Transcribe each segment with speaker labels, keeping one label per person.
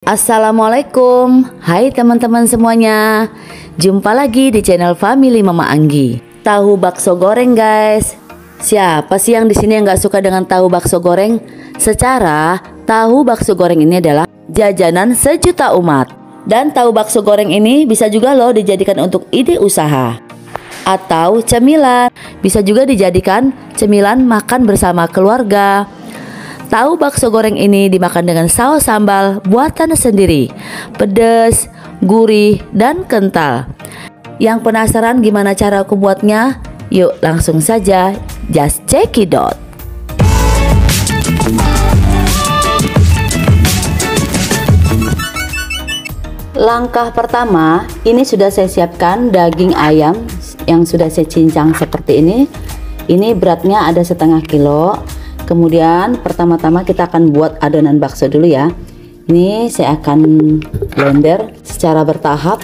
Speaker 1: Assalamualaikum, hai teman-teman semuanya. Jumpa lagi di channel Family Mama Anggi. Tahu bakso goreng guys. Siapa sih yang di sini yang nggak suka dengan tahu bakso goreng? Secara tahu bakso goreng ini adalah jajanan sejuta umat. Dan tahu bakso goreng ini bisa juga loh dijadikan untuk ide usaha atau cemilan. Bisa juga dijadikan cemilan makan bersama keluarga. Tahu bakso goreng ini dimakan dengan saus sambal buatan sendiri, pedas, gurih, dan kental. Yang penasaran gimana cara aku buatnya? Yuk langsung saja, just check it out. Langkah pertama, ini sudah saya siapkan daging ayam yang sudah saya cincang seperti ini. Ini beratnya ada 1/2 kilo. Kemudian pertama-tama kita akan buat adonan bakso dulu ya. Ini saya akan blender secara bertahap.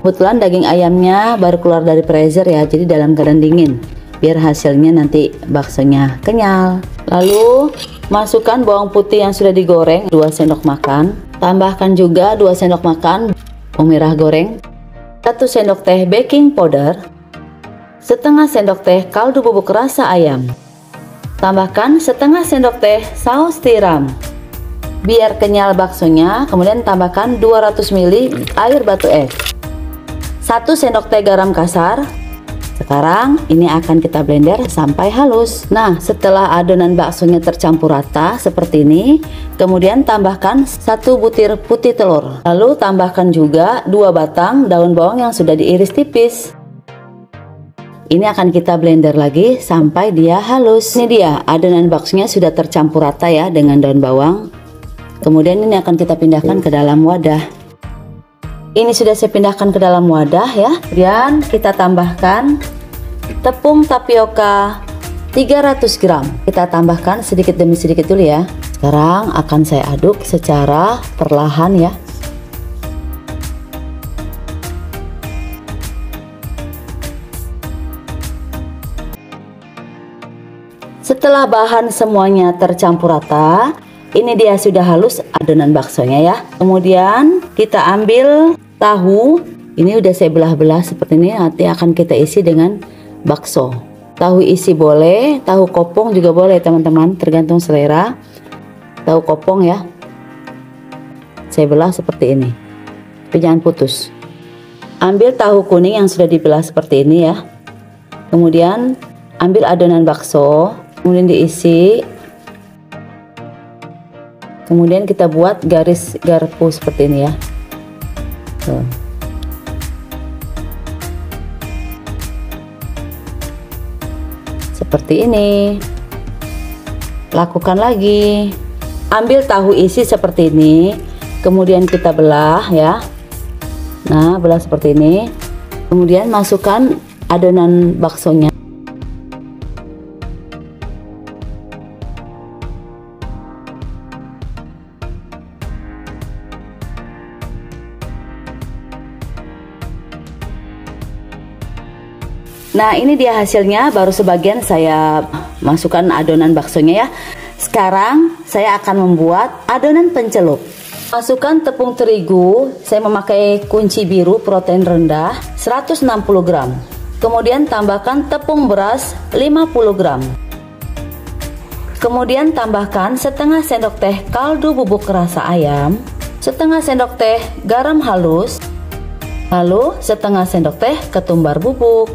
Speaker 1: Kebetulan daging ayamnya baru keluar dari freezer ya, jadi dalam keadaan dingin, biar hasilnya nanti baksonya kenyal. Lalu masukkan bawang putih yang sudah digoreng 2 sendok makan. Tambahkan juga 2 sendok makan bawang merah goreng, 1 sendok teh baking powder, setengah sendok teh kaldu bubuk rasa ayam. Tambahkan setengah sendok teh saus tiram biar kenyal baksonya. Kemudian tambahkan 200 ml air batu es, 1 sendok teh garam kasar. Sekarang ini akan kita blender sampai halus. Nah, setelah adonan baksonya tercampur rata seperti ini, kemudian tambahkan 1 butir putih telur. Lalu tambahkan juga 2 batang daun bawang yang sudah diiris tipis. Ini akan kita blender lagi sampai dia halus. Ini dia adonan baksonya sudah tercampur rata ya dengan daun bawang. Kemudian ini akan kita pindahkan ke dalam wadah. Ini sudah saya pindahkan ke dalam wadah ya. Kemudian kita tambahkan tepung tapioka 300 gram. Kita tambahkan sedikit demi sedikit dulu ya. Sekarang akan saya aduk secara perlahan ya. Setelah bahan semuanya tercampur rata, ini dia sudah halus adonan baksonya ya. Kemudian kita ambil tahu, ini udah saya belah-belah seperti ini. Nanti akan kita isi dengan bakso. Tahu isi boleh, tahu kopong juga boleh teman-teman, tergantung selera. Tahu kopong ya, saya belah seperti ini, tapi jangan putus. Ambil tahu kuning yang sudah dibelah seperti ini ya. Kemudian ambil adonan bakso, kemudian diisi. Kemudian kita buat garis garpu seperti ini ya. Tuh. Seperti ini. Lakukan lagi. Ambil tahu isi seperti ini, kemudian kita belah ya. Nah, belah seperti ini. Kemudian masukkan adonan baksonya. Nah, ini dia hasilnya, baru sebagian saya masukkan adonan baksonya ya. Sekarang saya akan membuat adonan pencelup. Masukkan tepung terigu, saya memakai kunci biru protein rendah 160 gram. Kemudian tambahkan tepung beras 50 gram. Kemudian tambahkan setengah sendok teh kaldu bubuk rasa ayam, setengah sendok teh garam halus, lalu setengah sendok teh ketumbar bubuk.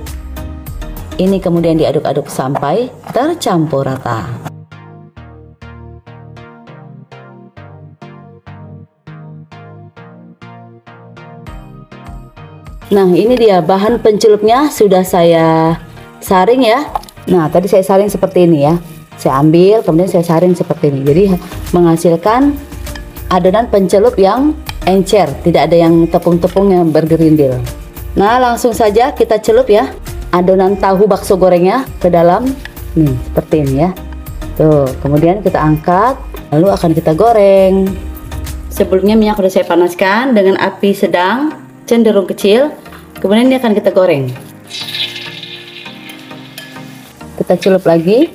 Speaker 1: Ini kemudian diaduk-aduk sampai tercampur rata. Nah, ini dia bahan pencelupnya sudah saya saring ya. Nah, tadi saya saring seperti ini ya. Saya ambil, kemudian saya saring seperti ini. Jadi menghasilkan adonan pencelup yang encer, tidak ada yang tepung-tepung yang bergerindil. Nah, langsung saja kita celup ya adonan tahu bakso gorengnya ke dalam nih seperti ini ya. Tuh, kemudian kita angkat, lalu akan kita goreng. Sebelumnya minyak sudah saya panaskan dengan api sedang cenderung kecil. Kemudian ini akan kita goreng. Kita celup lagi.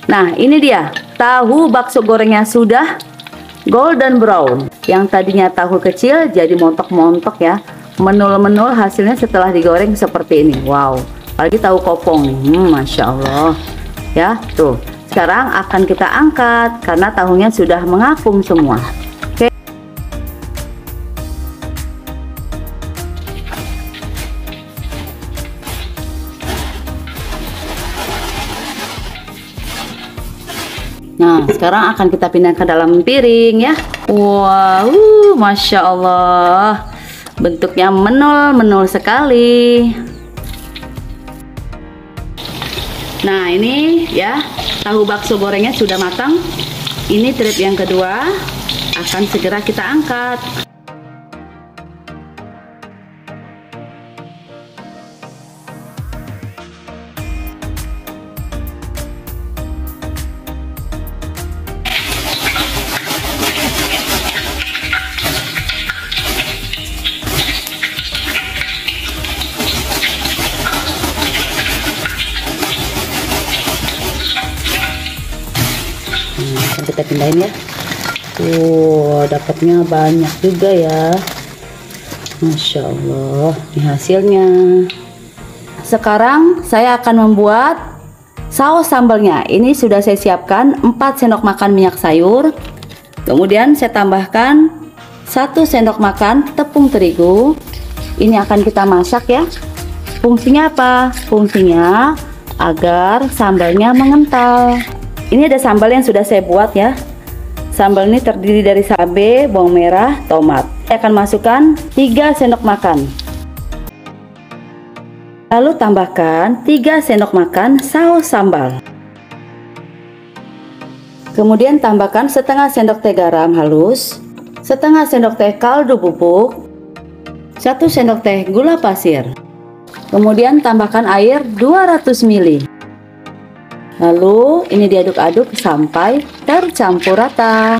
Speaker 1: Nah, ini dia tahu bakso gorengnya sudah golden brown. Yang tadinya tahu kecil jadi montok-montok ya, menul-menul hasilnya setelah digoreng seperti ini. Wow, apalagi tahu kopong, Masya Allah ya. Tuh, sekarang akan kita angkat karena tahunya sudah mengapung semua. Oke. Nah, sekarang akan kita pindah ke dalam piring ya. Wow, Masya Allah, bentuknya menul-menul sekali. Nah, ini ya, tahu bakso gorengnya sudah matang. Ini trip yang kedua, akan segera kita angkat. Kita pindahin ya. Dapatnya banyak juga ya, Masya Allah. Ini hasilnya. Sekarang saya akan membuat saus sambalnya. Ini sudah saya siapkan 4 sendok makan minyak sayur. Kemudian saya tambahkan 1 sendok makan tepung terigu. Ini akan kita masak ya. Fungsinya apa? Fungsinya agar sambalnya mengental. Ini ada sambal yang sudah saya buat ya. Sambal ini terdiri dari cabai, bawang merah, tomat. Saya akan masukkan 3 sendok makan. Lalu tambahkan 3 sendok makan saus sambal. Kemudian tambahkan setengah sendok teh garam halus, setengah sendok teh kaldu bubuk, 1 sendok teh gula pasir. Kemudian tambahkan air 200 ml. Lalu ini diaduk-aduk sampai tercampur rata.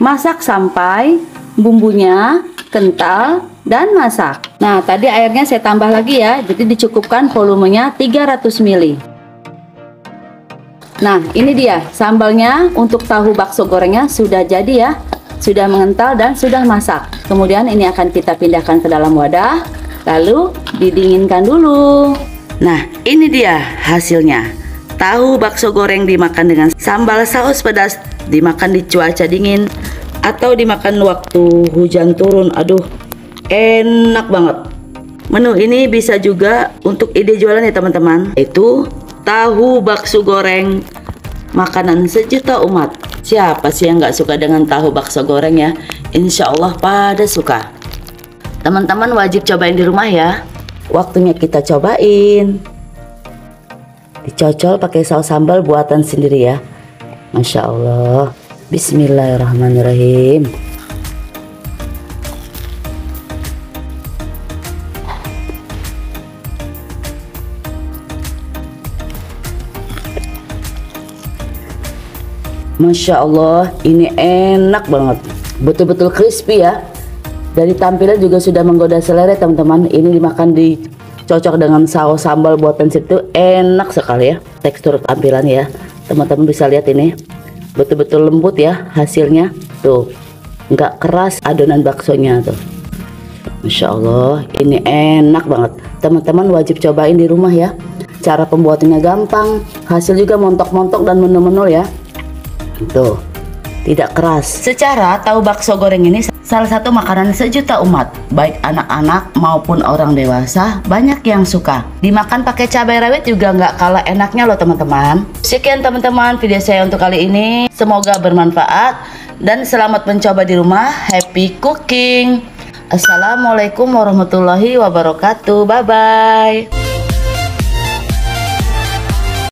Speaker 1: Masak sampai bumbunya kental dan masak. Nah, tadi airnya saya tambah lagi ya, jadi dicukupkan volumenya 300 ml. Nah, ini dia sambalnya untuk tahu bakso gorengnya sudah jadi ya. Sudah mengental dan sudah masak. Kemudian ini akan kita pindahkan ke dalam wadah, lalu didinginkan dulu. Nah, ini dia hasilnya. Tahu bakso goreng dimakan dengan sambal saus pedas, dimakan di cuaca dingin atau dimakan waktu hujan turun. Aduh, enak banget. Menu ini bisa juga untuk ide jualan ya teman-teman. Itu tahu bakso goreng, makanan sejuta umat. Siapa sih yang nggak suka dengan tahu bakso goreng ya? Insya Allah pada suka. Teman-teman wajib cobain di rumah ya. Waktunya kita cobain. Dicocol pakai saus sambal buatan sendiri ya. Masya Allah. Bismillahirrahmanirrahim. Masya Allah, ini enak banget. Betul-betul crispy ya. Dari tampilan juga sudah menggoda selera teman-teman. Ini dimakan cocok dengan saus sambal buatan situ, enak sekali ya. Tekstur tampilan ya, teman-teman bisa lihat ini betul-betul lembut ya hasilnya. Tuh, nggak keras adonan baksonya tuh. Masya Allah, ini enak banget. Teman-teman wajib cobain di rumah ya. Cara pembuatannya gampang, hasil juga montok-montok dan menul-menul ya. Tuh, tidak keras. Secara tahu bakso goreng ini salah satu makanan sejuta umat, baik anak-anak maupun orang dewasa banyak yang suka. Dimakan pakai cabai rawit juga nggak kalah enaknya loh teman-teman. Sekian teman-teman video saya untuk kali ini. Semoga bermanfaat dan selamat mencoba di rumah. Happy cooking. Assalamualaikum warahmatullahi wabarakatuh. Bye bye.